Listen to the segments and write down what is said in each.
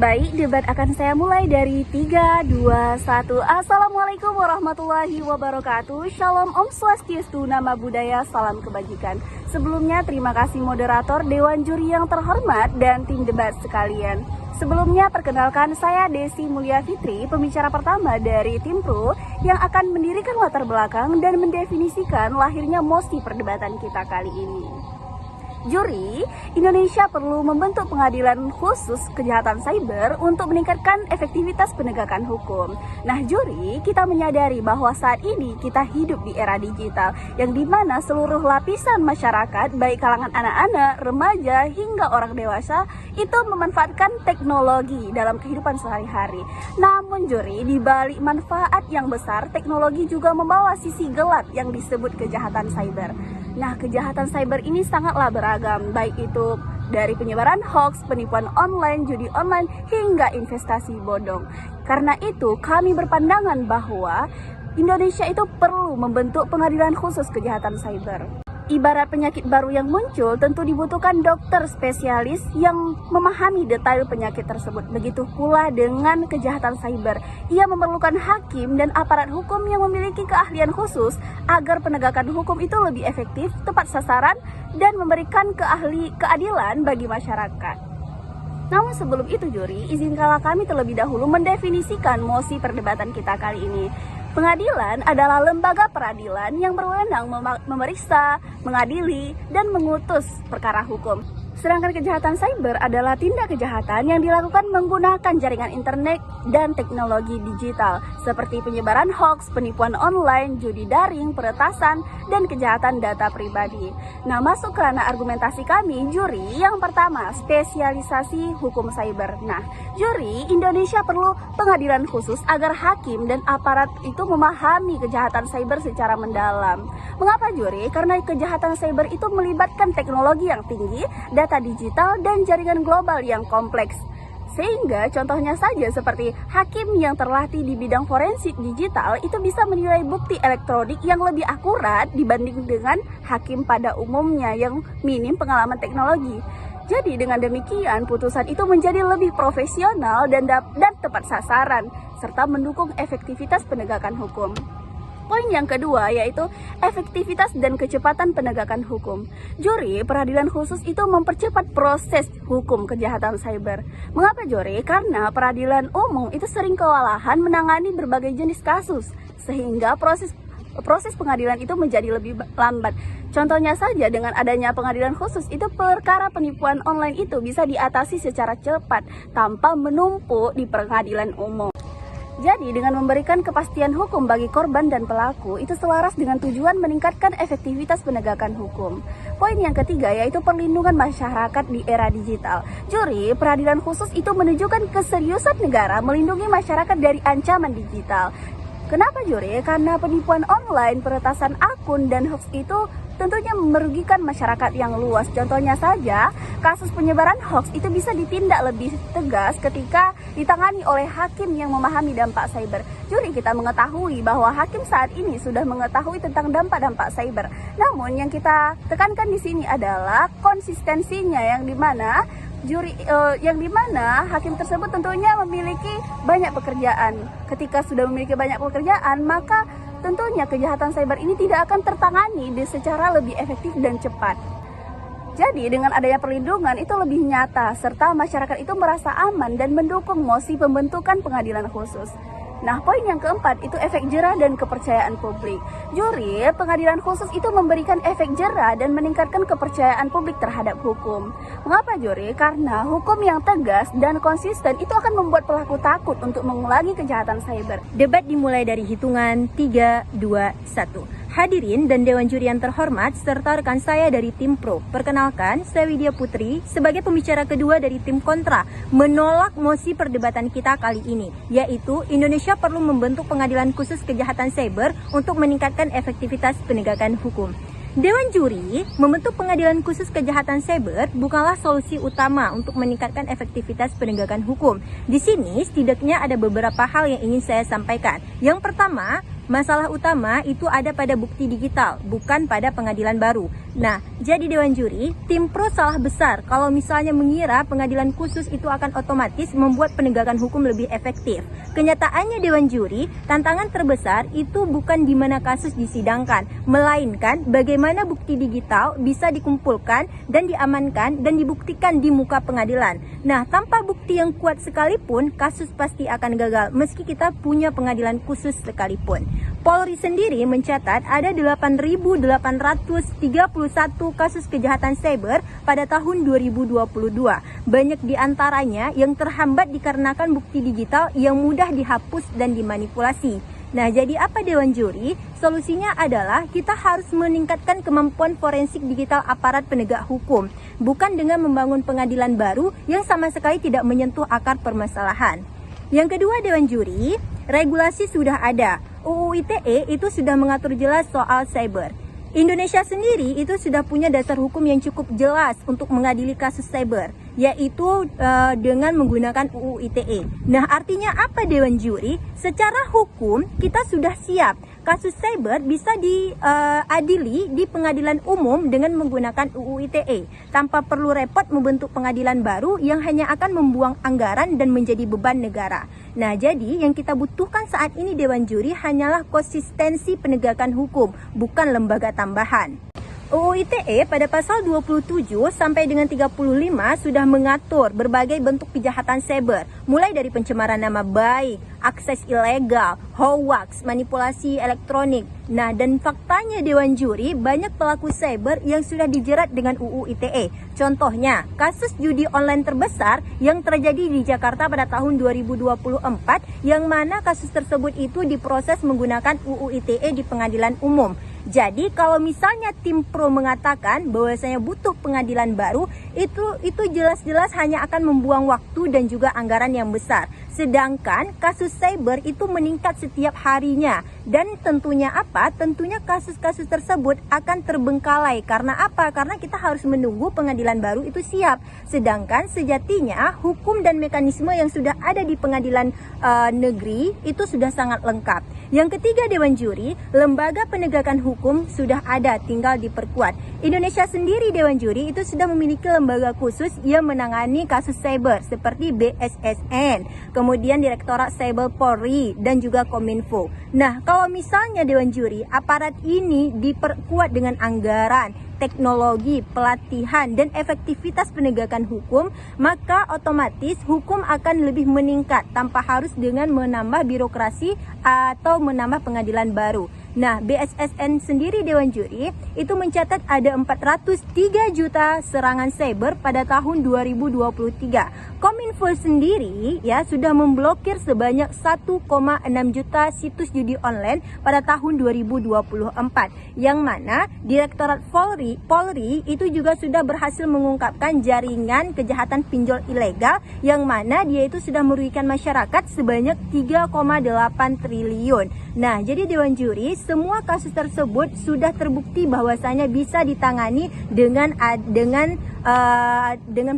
Baik, debat akan saya mulai dari 3, 2, 1. Assalamualaikum warahmatullahi wabarakatuh. Shalom, Om Swastiastu, Nama Budaya, Salam Kebajikan. Sebelumnya terima kasih moderator, Dewan Juri yang terhormat, dan tim debat sekalian. Sebelumnya perkenalkan saya Desi Mulia Fitri, pembicara pertama dari tim Pro yang akan mendirikan latar belakang dan mendefinisikan lahirnya mosi perdebatan kita kali ini. Juri, Indonesia perlu membentuk pengadilan khusus kejahatan cyber untuk meningkatkan efektivitas penegakan hukum. Nah, juri, kita menyadari bahwa saat ini kita hidup di era digital yang dimana seluruh lapisan masyarakat, baik kalangan anak-anak, remaja, hingga orang dewasa, itu memanfaatkan teknologi dalam kehidupan sehari-hari. Namun juri, di balik manfaat yang besar, teknologi juga membawa sisi gelap yang disebut kejahatan cyber. Nah, kejahatan cyber ini sangatlah beragam, baik itu dari penyebaran hoax, penipuan online, judi online, hingga investasi bodong. Karena itu, kami berpandangan bahwa Indonesia itu perlu membentuk pengadilan khusus kejahatan cyber. Ibarat penyakit baru yang muncul, tentu dibutuhkan dokter spesialis yang memahami detail penyakit tersebut. Begitu pula dengan kejahatan cyber. Ia memerlukan hakim dan aparat hukum yang memiliki keahlian khusus agar penegakan hukum itu lebih efektif, tepat sasaran, dan memberikan keadilan bagi masyarakat. Namun sebelum itu juri, izinkanlah kami terlebih dahulu mendefinisikan mosi perdebatan kita kali ini. Pengadilan adalah lembaga peradilan yang berwenang memeriksa, mengadili, dan mengutus perkara hukum. Sedangkan kejahatan cyber adalah tindak kejahatan yang dilakukan menggunakan jaringan internet dan teknologi digital seperti penyebaran hoax, penipuan online, judi daring, peretasan, dan kejahatan data pribadi. Nah, masuk ke ranah argumentasi kami, juri, yang pertama, spesialisasi hukum cyber. Nah, juri, Indonesia perlu pengadilan khusus agar hakim dan aparat itu memahami kejahatan cyber secara mendalam. Mengapa juri? Karena kejahatan cyber itu melibatkan teknologi yang tinggi, data digital, dan jaringan global yang kompleks. Sehingga contohnya saja seperti hakim yang terlatih di bidang forensik digital itu bisa menilai bukti elektronik yang lebih akurat dibanding dengan hakim pada umumnya yang minim pengalaman teknologi. Jadi dengan demikian putusan itu menjadi lebih profesional dan tepat sasaran serta mendukung efektivitas penegakan hukum. Poin yang kedua yaitu efektivitas dan kecepatan penegakan hukum. Juri, peradilan khusus itu mempercepat proses hukum kejahatan cyber. Mengapa juri? Karena peradilan umum itu sering kewalahan menangani berbagai jenis kasus, sehingga proses pengadilan itu menjadi lebih lambat. Contohnya saja dengan adanya pengadilan khusus itu perkara penipuan online itu bisa diatasi secara cepat tanpa menumpuk di pengadilan umum. Jadi dengan memberikan kepastian hukum bagi korban dan pelaku itu selaras dengan tujuan meningkatkan efektivitas penegakan hukum. Poin yang ketiga yaitu perlindungan masyarakat di era digital. Juri, peradilan khusus itu menunjukkan keseriusan negara melindungi masyarakat dari ancaman digital. Kenapa juri? Karena penipuan online, peretasan akun, dan hoax itu tentunya merugikan masyarakat yang luas. Contohnya saja, kasus penyebaran hoax itu bisa ditindak lebih tegas ketika ditangani oleh hakim yang memahami dampak cyber. Juri, kita mengetahui bahwa hakim saat ini sudah mengetahui tentang dampak-dampak cyber. Namun yang kita tekankan di sini adalah konsistensinya yang dimana hakim tersebut tentunya memiliki banyak pekerjaan. Ketika sudah memiliki banyak pekerjaan, maka tentunya kejahatan cyber ini tidak akan tertangani secara lebih efektif dan cepat. Jadi dengan adanya perlindungan itu lebih nyata, serta masyarakat itu merasa aman dan mendukung mosi pembentukan pengadilan khusus. Nah, poin yang keempat itu efek jera dan kepercayaan publik. Juri, pengadilan khusus itu memberikan efek jera dan meningkatkan kepercayaan publik terhadap hukum. Mengapa juri? Karena hukum yang tegas dan konsisten itu akan membuat pelaku takut untuk mengulangi kejahatan cyber. Debat dimulai dari hitungan 3, 2, 1. Hadirin dan Dewan Juri yang terhormat, serta rekan saya dari tim Pro. Perkenalkan, saya Widya Putri sebagai pembicara kedua dari tim kontra menolak mosi perdebatan kita kali ini, yaitu Indonesia perlu membentuk pengadilan khusus kejahatan cyber untuk meningkatkan efektivitas penegakan hukum. Dewan Juri membentuk pengadilan khusus kejahatan cyber bukanlah solusi utama untuk meningkatkan efektivitas penegakan hukum. Di sini setidaknya ada beberapa hal yang ingin saya sampaikan. Yang pertama, masalah utama itu ada pada bukti digital, bukan pada pengadilan baru. Nah, jadi Dewan Juri, tim pro salah besar kalau misalnya mengira pengadilan khusus itu akan otomatis membuat penegakan hukum lebih efektif. Kenyataannya Dewan Juri, tantangan terbesar itu bukan di mana kasus disidangkan, melainkan bagaimana bukti digital bisa dikumpulkan dan diamankan dan dibuktikan di muka pengadilan. Nah, tanpa bukti yang kuat sekalipun, kasus pasti akan gagal meski kita punya pengadilan khusus sekalipun. Polri sendiri mencatat ada 8.831 kasus kejahatan cyber pada tahun 2022. Banyak di antaranya yang terhambat dikarenakan bukti digital yang mudah dihapus dan dimanipulasi. Nah, jadi apa Dewan Juri? Solusinya adalah kita harus meningkatkan kemampuan forensik digital aparat penegak hukum, bukan dengan membangun pengadilan baru yang sama sekali tidak menyentuh akar permasalahan. Yang kedua Dewan Juri, regulasi sudah ada. UU ITE itu sudah mengatur jelas soal cyber. Indonesia sendiri itu sudah punya dasar hukum yang cukup jelas untuk mengadili kasus cyber, yaitu dengan menggunakan UU ITE. Nah, artinya apa Dewan Juri? Secara hukum kita sudah siap. Kasus cyber bisa diadili di pengadilan umum dengan menggunakan UU ITE tanpa perlu repot membentuk pengadilan baru yang hanya akan membuang anggaran dan menjadi beban negara. Nah, jadi yang kita butuhkan saat ini Dewan Juri hanyalah konsistensi penegakan hukum, bukan lembaga tambahan. UU ITE pada pasal 27 sampai dengan 35 sudah mengatur berbagai bentuk kejahatan cyber, mulai dari pencemaran nama baik, akses ilegal, hoax, manipulasi elektronik. Nah, dan faktanya Dewan Juri, banyak pelaku cyber yang sudah dijerat dengan UU ITE. Contohnya, kasus judi online terbesar yang terjadi di Jakarta pada tahun 2024, yang mana kasus tersebut itu diproses menggunakan UU ITE di pengadilan umum. Jadi kalau misalnya tim pro mengatakan bahwasanya butuh pengadilan baru, itu jelas-jelas hanya akan membuang waktu dan juga anggaran yang besar. Sedangkan kasus cyber itu meningkat setiap harinya. Dan tentunya apa? Tentunya kasus-kasus tersebut akan terbengkalai. Karena apa? Karena kita harus menunggu pengadilan baru itu siap. Sedangkan sejatinya hukum dan mekanisme yang sudah ada di pengadilan negeri itu sudah sangat lengkap. Yang ketiga Dewan Juri, lembaga penegakan hukum sudah ada, tinggal diperkuat. Indonesia sendiri Dewan Juri itu sudah memiliki lembaga khusus yang menangani kasus cyber seperti BSSN, kemudian Direktorat Cyber Polri dan juga Kominfo. Nah, kalau misalnya Dewan Juri, aparat ini diperkuat dengan anggaran, teknologi, pelatihan, dan efektivitas penegakan hukum, maka otomatis hukum akan lebih meningkat tanpa harus dengan menambah birokrasi atau menambah pengadilan baru. Nah, BSSN sendiri Dewan Juri itu mencatat ada 403 juta serangan cyber pada tahun 2023. Kominfo sendiri ya sudah memblokir sebanyak 1,6 juta situs judi online pada tahun 2024. Yang mana Direktorat Polri itu juga sudah berhasil mengungkapkan jaringan kejahatan pinjol ilegal yang mana dia itu sudah merugikan masyarakat sebanyak 3,8 triliun. Nah, jadi Dewan Juri, semua kasus tersebut sudah terbukti bahwasanya bisa ditangani dengan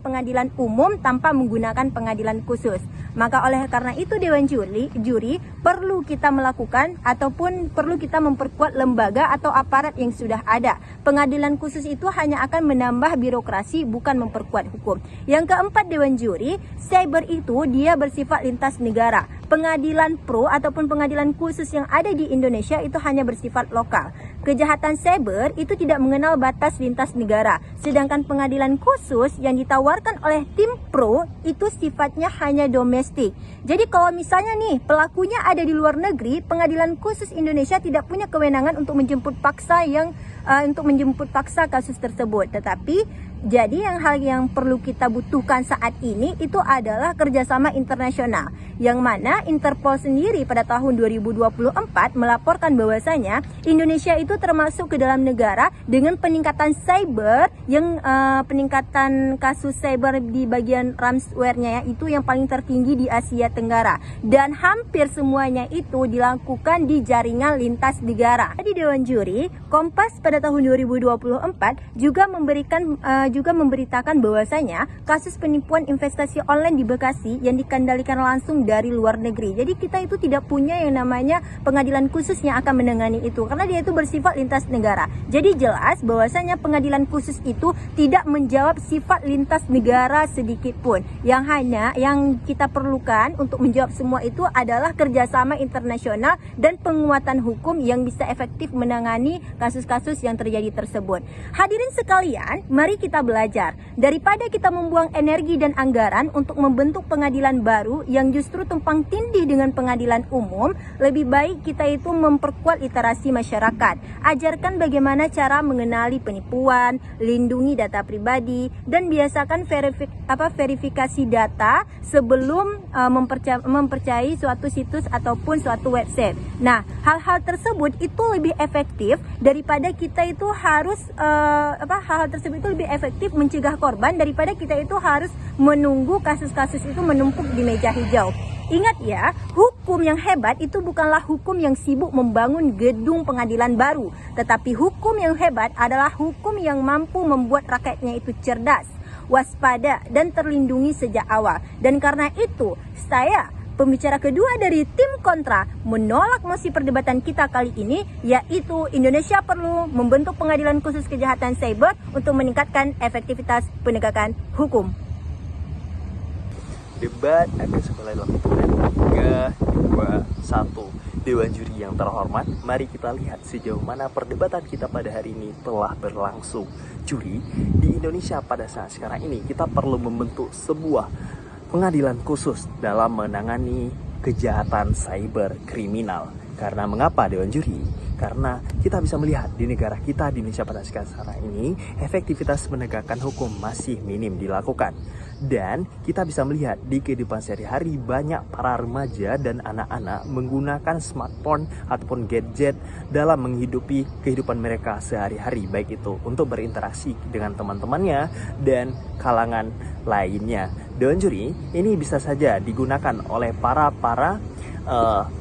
pengadilan umum tanpa menggunakan pengadilan khusus. Maka oleh karena itu Dewan Juri perlu kita melakukan ataupun perlu kita memperkuat lembaga atau aparat yang sudah ada. Pengadilan khusus itu hanya akan menambah birokrasi, bukan memperkuat hukum. Yang keempat Dewan Juri, cyber itu dia bersifat lintas negara. Pengadilan pro ataupun pengadilan khusus yang ada di Indonesia itu hanya bersifat lokal. Kejahatan cyber itu tidak mengenal batas lintas negara. Sedangkan pengadilan khusus yang ditawarkan oleh tim pro itu sifatnya hanya domestik. Jadi kalau misalnya nih pelakunya ada di luar negeri, pengadilan khusus Indonesia tidak punya kewenangan untuk menjemput paksa kasus tersebut. Tetapi jadi hal yang perlu kita butuhkan saat ini itu adalah kerjasama internasional, yang mana Interpol sendiri pada tahun 2024 melaporkan bahwasanya Indonesia itu termasuk ke dalam negara dengan peningkatan cyber yang peningkatan kasus cyber di bagian ransomware-nya itu yang paling tertinggi di Asia Tenggara, dan hampir semuanya itu dilakukan di jaringan lintas negara. Di Dewan Juri, Kompas pada tahun 2024 juga memberikan juga memberitakan bahwasanya kasus penipuan investasi online di Bekasi yang dikendalikan langsung dari luar negeri. Jadi kita itu tidak punya yang namanya pengadilan khusus yang akan menangani itu karena dia itu bersifat lintas negara. Jadi jelas bahwasanya pengadilan khusus itu tidak menjawab sifat lintas negara sedikit pun. Yang kita perlukan untuk menjawab semua itu adalah kerjasama internasional dan penguatan hukum yang bisa efektif menangani kasus-kasus yang terjadi tersebut. Hadirin sekalian, mari kita belajar. Daripada kita membuang energi dan anggaran untuk membentuk pengadilan baru yang justru tumpang tindih dengan pengadilan umum, lebih baik kita itu memperkuat literasi masyarakat. Ajarkan bagaimana cara mengenali penipuan, lindungi data pribadi, dan biasakan verifikasi data sebelum mempercayai suatu situs ataupun suatu website. Nah, hal-hal tersebut itu lebih efektif daripada kita itu harus hal-hal tersebut itu lebih efektif mencegah korban daripada kita itu harus menunggu kasus-kasus itu menumpuk di meja hijau. Ingat ya, hukum yang hebat itu bukanlah hukum yang sibuk membangun gedung pengadilan baru, tetapi hukum yang hebat adalah hukum yang mampu membuat rakyatnya itu cerdas, waspada, dan terlindungi sejak awal. Dan karena itu, saya, pembicara kedua dari tim kontra, menolak mosi perdebatan kita kali ini, yaitu Indonesia perlu membentuk pengadilan khusus kejahatan cyber untuk meningkatkan efektivitas penegakan hukum. Debat akan dimulai dalam hitungan 3, 2, 1. Dewan juri yang terhormat, mari kita lihat sejauh mana perdebatan kita pada hari ini telah berlangsung. Juri, di Indonesia pada saat sekarang ini kita perlu membentuk sebuah pengadilan khusus dalam menangani kejahatan cyber kriminal. Karena mengapa Dewan Juri? Karena kita bisa melihat di negara kita di Indonesia pada sekarang ini efektivitas penegakan hukum masih minim dilakukan. Dan kita bisa melihat di kehidupan sehari-hari banyak para remaja dan anak-anak menggunakan smartphone ataupun gadget dalam menghidupi kehidupan mereka sehari-hari, baik itu untuk berinteraksi dengan teman-temannya dan kalangan lainnya. Dewan Juri ini bisa saja digunakan oleh para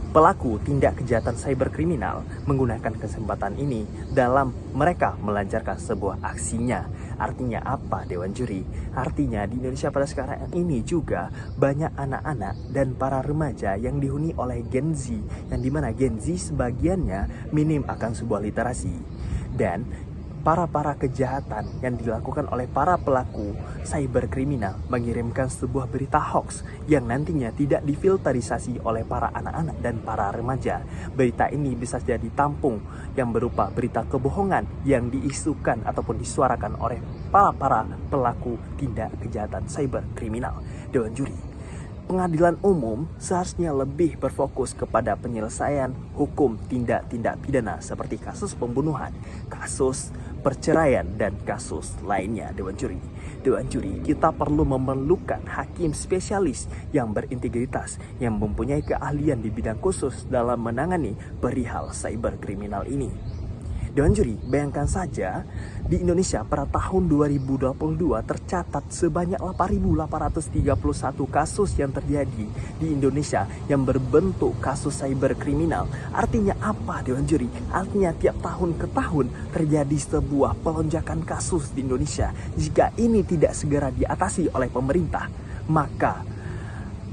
pelaku tindak kejahatan cyber kriminal menggunakan kesempatan ini dalam mereka melancarkan sebuah aksinya. Artinya apa Dewan Juri? Artinya di Indonesia pada sekarang ini juga banyak anak-anak dan para remaja yang dihuni oleh Gen Z, yang dimana Gen Z sebagiannya minim akan sebuah literasi. Dan para kejahatan yang dilakukan oleh para pelaku cyber kriminal mengirimkan sebuah berita hoax yang nantinya tidak difilterisasi oleh para anak-anak dan para remaja. Berita ini bisa jadi tampung yang berupa berita kebohongan yang diisukan ataupun disuarakan oleh para pelaku tindak kejahatan cyber kriminal. Dewan Juri, pengadilan umum seharusnya lebih berfokus kepada penyelesaian hukum tindak-tindak pidana seperti kasus pembunuhan, kasus perceraian, dan kasus lainnya. Dewan Juri, kita perlu memerlukan hakim spesialis yang berintegritas, yang mempunyai keahlian di bidang khusus dalam menangani perihal cyber kriminal ini. Dewan Juri, bayangkan saja di Indonesia pada tahun 2022 tercatat sebanyak 8.831 kasus yang terjadi di Indonesia yang berbentuk kasus cyber kriminal. Artinya apa Dewan Juri? Artinya tiap tahun ke tahun terjadi sebuah pelonjakan kasus di Indonesia. Jika ini tidak segera diatasi oleh pemerintah, maka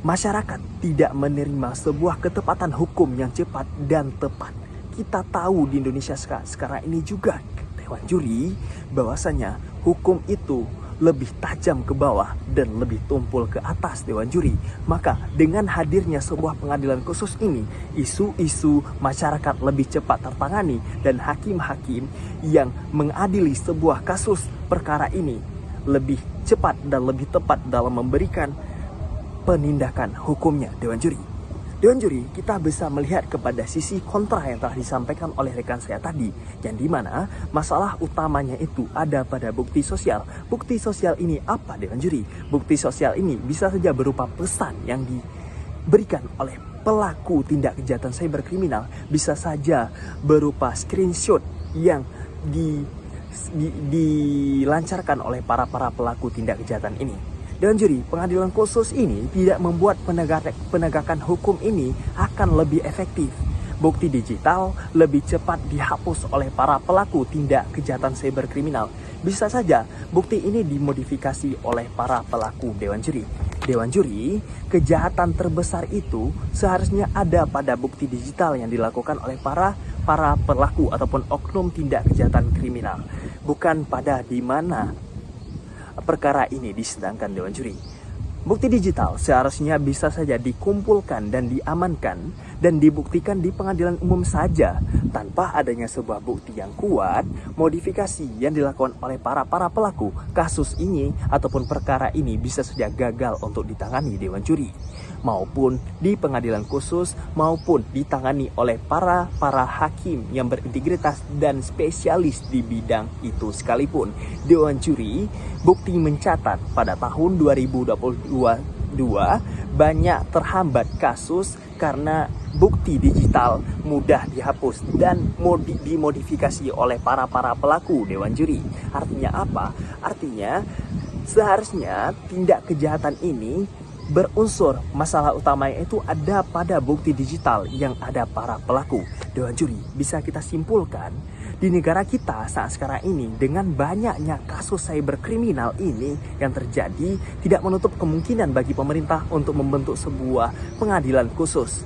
masyarakat tidak menerima sebuah ketepatan hukum yang cepat dan tepat. Kita tahu di Indonesia sekarang ini juga Dewan Juri bahwasanya hukum itu lebih tajam ke bawah dan lebih tumpul ke atas Dewan Juri. Maka dengan hadirnya sebuah pengadilan khusus ini, isu-isu masyarakat lebih cepat tertangani dan hakim-hakim yang mengadili sebuah kasus perkara ini lebih cepat dan lebih tepat dalam memberikan penindakan hukumnya Dewan Juri. Dewan Juri, kita bisa melihat kepada sisi kontra yang telah disampaikan oleh rekan saya tadi, yang dimana masalah utamanya itu ada pada bukti sosial. Bukti sosial ini apa Dewan Juri? Bukti sosial ini bisa saja berupa pesan yang diberikan oleh pelaku tindak kejahatan cyber kriminal, bisa saja berupa screenshot yang dilancarkan oleh para pelaku tindak kejahatan ini. Dewan Juri, pengadilan khusus ini tidak membuat penegakan hukum ini akan lebih efektif. Bukti digital lebih cepat dihapus oleh para pelaku tindak kejahatan cyber kriminal. Bisa saja bukti ini dimodifikasi oleh para pelaku Dewan Juri. Dewan Juri, kejahatan terbesar itu seharusnya ada pada bukti digital yang dilakukan oleh para pelaku ataupun oknum tindak kejahatan kriminal, bukan pada di mana perkara ini disidangkan Dewan Juri. Bukti digital seharusnya bisa saja dikumpulkan dan diamankan dan dibuktikan di pengadilan umum saja tanpa adanya sebuah bukti yang kuat. Modifikasi yang dilakukan oleh para pelaku kasus ini ataupun perkara ini bisa saja gagal untuk ditangani Dewan Juri maupun di pengadilan khusus maupun ditangani oleh para hakim yang berintegritas dan spesialis di bidang itu sekalipun. Dewan Juri bukti mencatat pada tahun 2022 banyak terhambat kasus karena bukti digital mudah dihapus dan dimodifikasi oleh para pelaku Dewan Juri. Artinya apa? Artinya seharusnya tindak kejahatan ini berunsur masalah utamanya itu ada pada bukti digital yang ada para pelaku. Dewan Juri, bisa kita simpulkan di negara kita saat sekarang ini dengan banyaknya kasus cyberkriminal ini yang terjadi, tidak menutup kemungkinan bagi pemerintah untuk membentuk sebuah pengadilan khusus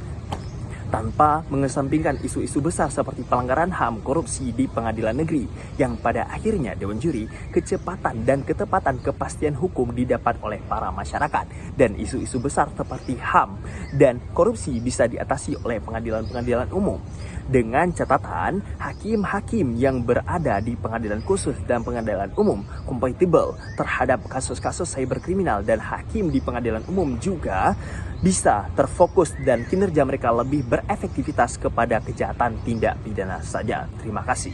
tanpa mengesampingkan isu-isu besar seperti pelanggaran HAM, korupsi di pengadilan negeri, yang pada akhirnya Dewan Juri, kecepatan dan ketepatan kepastian hukum didapat oleh para masyarakat, dan isu-isu besar seperti HAM dan korupsi bisa diatasi oleh pengadilan-pengadilan umum. Dengan catatan, hakim-hakim yang berada di pengadilan khusus dan pengadilan umum kompatibel terhadap kasus-kasus cyberkriminal, dan hakim di pengadilan umum juga bisa terfokus dan kinerja mereka lebih berefektivitas kepada kejahatan tindak pidana saja. Terima kasih.